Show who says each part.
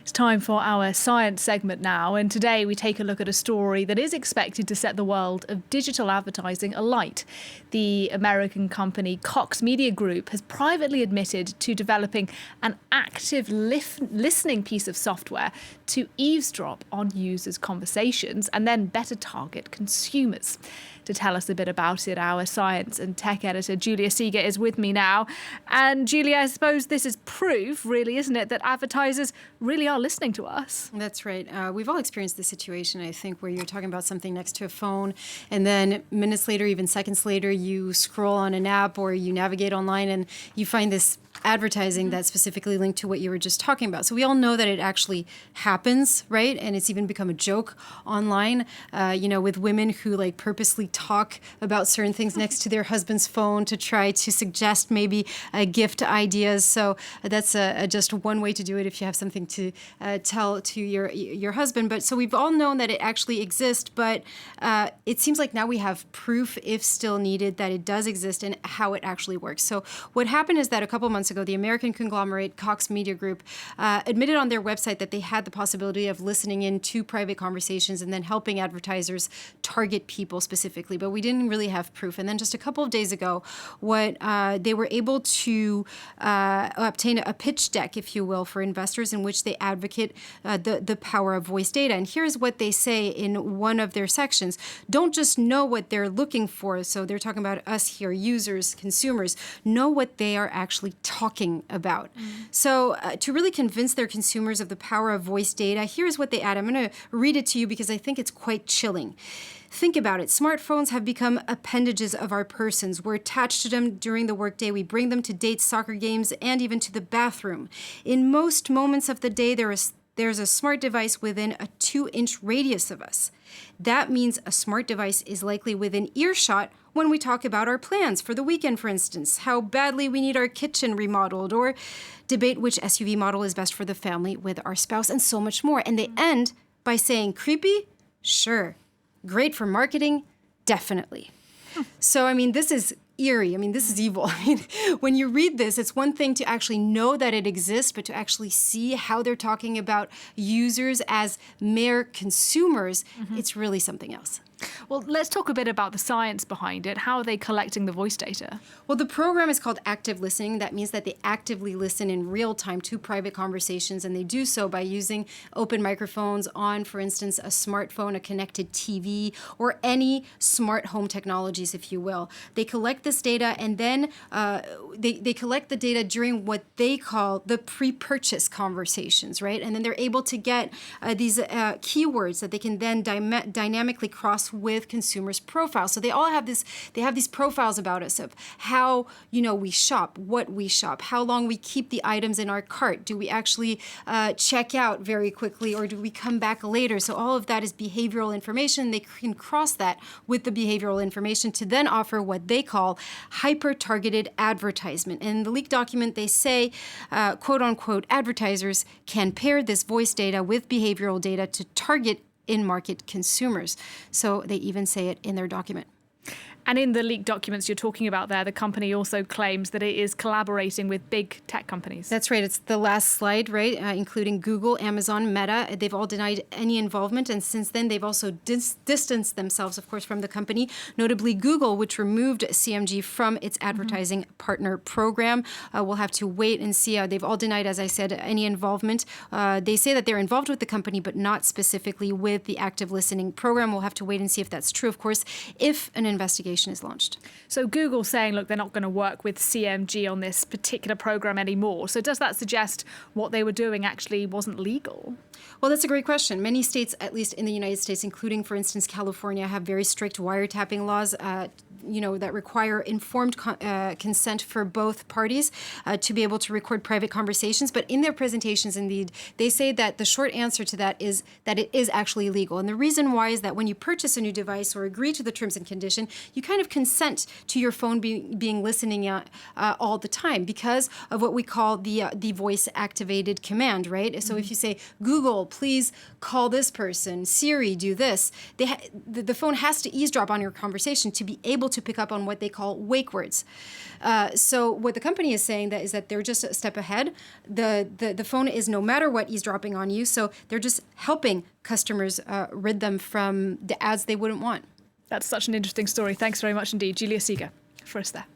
Speaker 1: It's time for our science segment now, and today we take a look at a story that is expected to set the world of digital advertising alight. The American company Cox Media Group has privately admitted to developing an active listening piece of software to eavesdrop on users' conversations and then better target consumers. To tell us a bit about it, our science and tech editor Julia Seeger is with me now. And Julia, I suppose this is proof, really, isn't it, that advertisers really are listening to us?
Speaker 2: That's right. We've all experienced this situation, I think, where you're talking about something next to a phone, and then minutes later, even seconds later, you scroll on an app or you navigate online and you find this advertising that's specifically linked to what you were just talking about. So we all know that it actually happens, right? And it's even become a joke online, with women who purposely talk about certain things next to their husband's phone to try to suggest maybe gift ideas. So that's just one way to do it if you have something to tell to your husband. But so we've all known that it actually exists, but it seems like now we have proof, if still needed, that it does exist and how it actually works. So what happened is that a couple months ago, the American conglomerate Cox Media Group admitted on their website that they had the possibility of listening in to private conversations and then helping advertisers target people specifically, but we didn't really have proof. And then just a couple of days ago, they were able to obtain a pitch deck, if you will, for investors in which they advocate the power of voice data. And here's what they say in one of their sections. Don't just know what they're looking for. So they're talking about us here, users, consumers. Know what they are actually talking about. So to really convince their consumers of the power of voice data, here's what they add. I'm going to read it to you because I think it's quite chilling. Think about it. Smartphones have become appendages of our persons. We're attached to them during the workday. We bring them to dates, soccer games, and even to the bathroom. In most moments of the day, there's a smart device within a 2-inch radius of us. That means a smart device is likely within earshot when we talk about our plans for the weekend, for instance, how badly we need our kitchen remodeled, or debate which SUV model is best for the family with our spouse, and so much more. And they end by saying, creepy? Sure. Great for marketing? Definitely. So, this is eerie. This is evil. When you read this, it's one thing to actually know that it exists, but to actually see how they're talking about users as mere consumers, it's really something else.
Speaker 1: Well, let's talk a bit about the science behind it. How are they collecting the voice data?
Speaker 2: Well, the program is called active listening. That means that they actively listen in real time to private conversations, and they do so by using open microphones on, for instance, a smartphone, a connected TV, or any smart home technologies, if you will. They collect this data, and then they collect the data during what they call the pre-purchase conversations, right? And then they're able to get these keywords that they can then dynamically cross with consumers' profiles. So they all have these profiles about us of how we shop, what we shop, how long we keep the items in our cart. Do we actually check out very quickly, or do we come back later? So all of that is behavioral information. They can cross that with the behavioral information to then offer what they call hyper-targeted advertisement. And in the leaked document, they say, quote unquote, advertisers can pair this voice data with behavioral data to target in-market consumers. So they even say it in their document.
Speaker 1: And in the leaked documents you're talking about there, the company also claims that it is collaborating with big tech companies.
Speaker 2: That's right. It's the last slide, right? Including Google, Amazon, Meta. They've all denied any involvement. And since then, they've also distanced themselves, of course, from the company. Notably, Google, which removed CMG from its advertising partner program. We'll have to wait and see. They've all denied, as I said, any involvement. They say that they're involved with the company, but not specifically with the active listening program. We'll have to wait and see if that's true, of course, if an investigation is launched.
Speaker 1: So Google's saying, look, they're not going to work with CMG on this particular program anymore. So does that suggest what they were doing actually wasn't legal?
Speaker 2: Well, that's a great question. Many states, at least in the United States, including, for instance, California, have very strict wiretapping laws that require informed consent for both parties to be able to record private conversations. But in their presentations, indeed, they say that the short answer to that is that it is actually illegal. And the reason why is that when you purchase a new device or agree to the terms and condition, you kind of consent to your phone being listening all the time because of what we call the voice-activated command, right? Mm-hmm. So if you say, Google, please call this person, Siri, do this, the phone has to eavesdrop on your conversation to be able to to pick up on what they call wake words. So what the company is saying is that they're just a step ahead. The phone is no matter what eavesdropping on you, so they're just helping customers rid them from the ads they wouldn't want.
Speaker 1: That's such an interesting story. Thanks very much indeed, Julia Seeger, for us there.